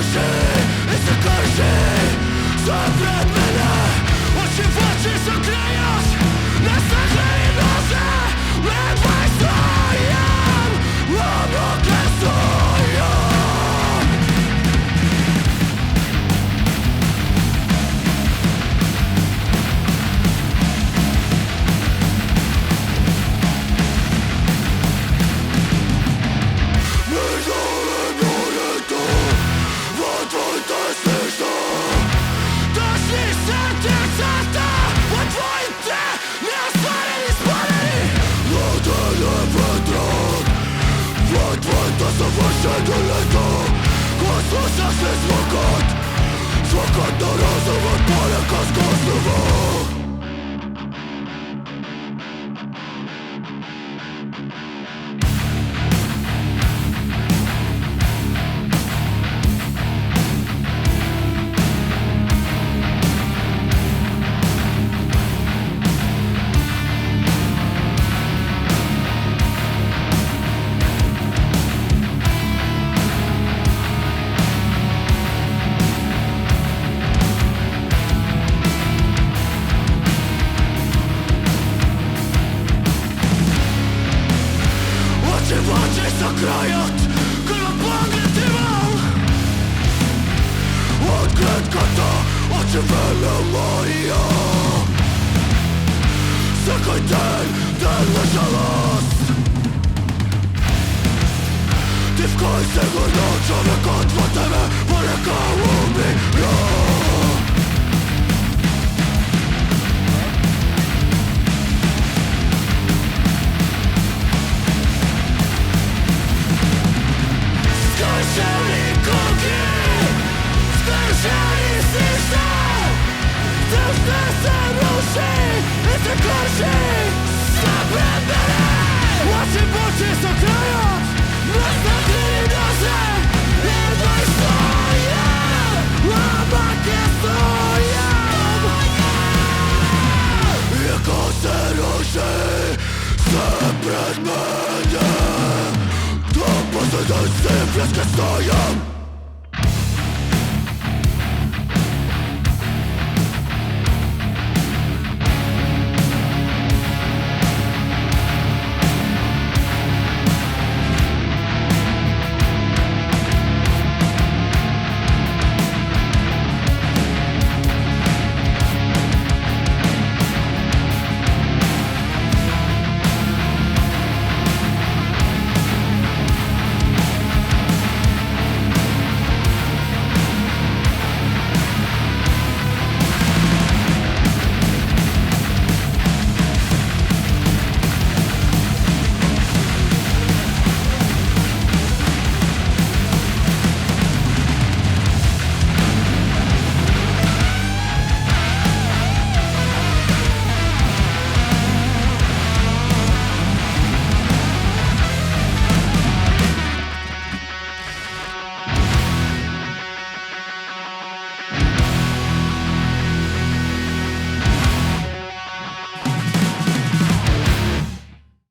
duši i se krši sve pred mene. Oči v oči zakrajaš, nestakljeni nože, ledva stojim, obroke stojim. Završeno leto, ko slušaš se zvokot na razum od poljaka s Kosova. Oči zakrajat, krv pogledimam. Od gretkata oči vele moja. Svaki den nažalost. Ti v koji sigurno čovjek odvod